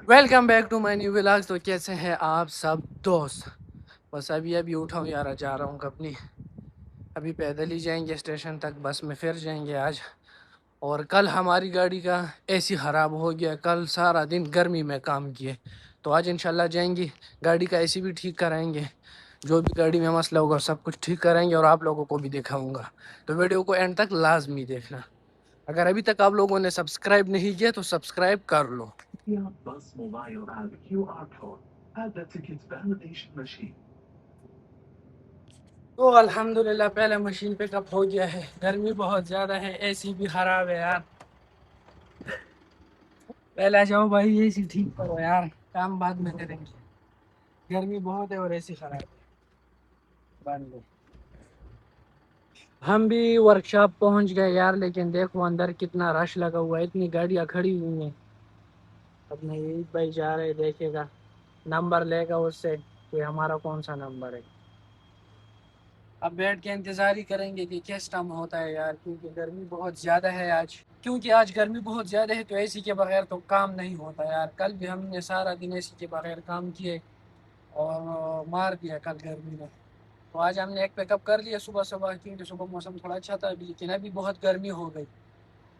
Welcome back to my new vlogs. تو کیسے ہیں آپ سب دوست؟ بس ابھی اٹھا ہوں یار, جا رہا ہوں کبنی. ابھی پیدل ہی جائیں گے اسٹیشن تک, بس میں پھر جائیں گے آج. اور کل ہماری گاڑی کا اے سی خراب ہو گیا, کل سارا دن گرمی میں کام کیے. تو آج انشاءاللہ جائیں گے, گاڑی کا اے سی بھی ٹھیک کرائیں گے. جو بھی گاڑی میں مسئلہ ہوگا سب کچھ ٹھیک کرائیں گے اور آپ لوگوں کو بھی دکھاؤں گا. تو ویڈیو کو اینڈ تک لازمی دیکھنا. اگر ابھی تک آپ لوگوں نے سبسکرائب نہیں کیا تو سبسکرائب کر لو. تو الحمدللہ پہلے مشین پک اپ ہو گیا ہے. گرمی بہت زیادہ ہے, اے سی بھی خراب ہے یار. پہلے جاؤ بھائی اے سی ٹھیک کرو یار, کام بعد میں کریں گے. گرمی بہت ہے اور اے سی خراب ہے. بند. ہم بھی ورکشاپ پہنچ گئے یار, لیکن دیکھو اندر کتنا رش لگا ہوا ہے, اتنی گاڑیاں کھڑی ہوئی ہیں. اب نہیں بھائی جا رہے, دیکھے گا نمبر لے گا اس سے کہ ہمارا کون سا نمبر ہے. اب بیٹھ کے انتظار ہی کریں گے کہ کس ٹائم ہوتا ہے یار, کیونکہ گرمی بہت زیادہ ہے آج. کیونکہ آج گرمی بہت زیادہ ہے تو اے سی کے بغیر تو کام نہیں ہوتا یار. کل بھی ہم نے سارا دن اے سی کے بغیر کام کیے اور مار دیا کل گرمی میں. تو آج ہم نے ایک پیک اپ کر لیا صبح صبح, کیونکہ صبح موسم تھوڑا اچھا تھا, لیکن ابھی بہت گرمی ہو گئی.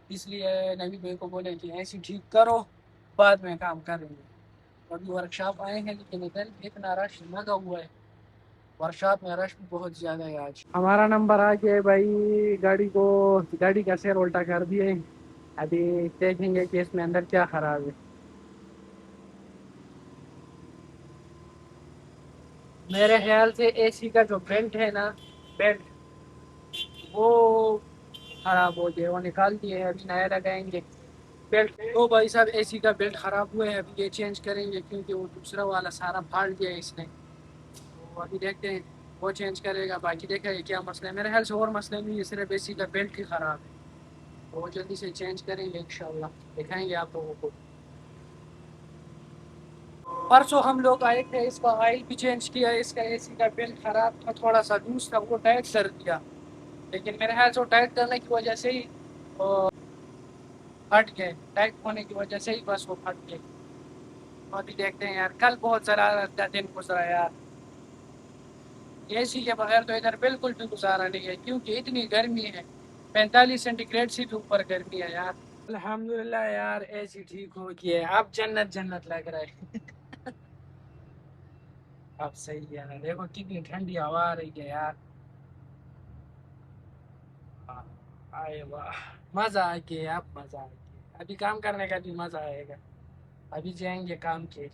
اس لیے نبی بھائی کو بولے کہ اے سی ٹھیک کرو, بعد میں کام کریں گے. ابھی ورکشاپ آئے ہیں لیکن ادھر اتنا رش لگا ہوا ہے. ورکشاپ میں رش بھی بہت زیادہ ہے آج. ہمارا نمبر آ گیا بھائی, گاڑی کا سیر الٹا کر دیے. ابھی دیکھیں گے کہ اس میں اندر کیا خراب ہے. میرے خیال سے اے سی کا جو بیلٹ ہے نا, بیلٹ وہ خراب ہو گیا, وہ نکال دیے, ابھی نیا لگائیں گے بیلٹ. تو بھائی صاحب اے سی کا بیلٹ خراب ہوا ہے, ابھی یہ چینج کریں گے کیونکہ وہ دوسرا والا سارا پھاڑ دیا ہے اس نے. تو ابھی دیکھتے ہیں, وہ چینج کرے گا. باقی دیکھا یہ کیا مسئلہ ہے, میرے خیال سے اور مسئلہ نہیں ہے, صرف اے سی کا بیلٹ ہی خراب ہے. وہ جلدی سے چینج کریں گے انشاءاللہ, دکھائیں گے آپ لوگوں کو. پرسوں ہم لوگ آئے تھے, اس کا آئل بھی چینج کیا, اس کا اے سی کا بیلٹ خراب تھا تھوڑا سا لوز تھا, وہ ٹائٹ کر دیا. لیکن میرے خیال سے وہ ٹائٹ کرنے کی وجہ سے ہی پھٹ گئے, ٹائٹ ہونے کی وجہ سے ہی بس وہ پھٹ گئے. ابھی دیکھتے ہیں یار, کل بہت سارا دن گزرا یار. اے سی کے بغیر تو ادھر بالکل بھی گزارا نہیں ہے, کیونکہ اتنی گرمی ہے. 45 سینٹی گریڈ سے بھی اوپر گرمی ہے یار. الحمدللہ یار, اے سی ٹھیک ہو گیا, اب جنت جنت لگ رہا ہے. اب صحیح ہے نا, دیکھو کتنی ٹھنڈی ہوا آ رہی ہے یار. آئے واہ, مزہ آ گیا, اب مزہ آ گیا. ابھی کام کرنے کا بھی مزہ آئے گا. ابھی جائیں گے کام کے,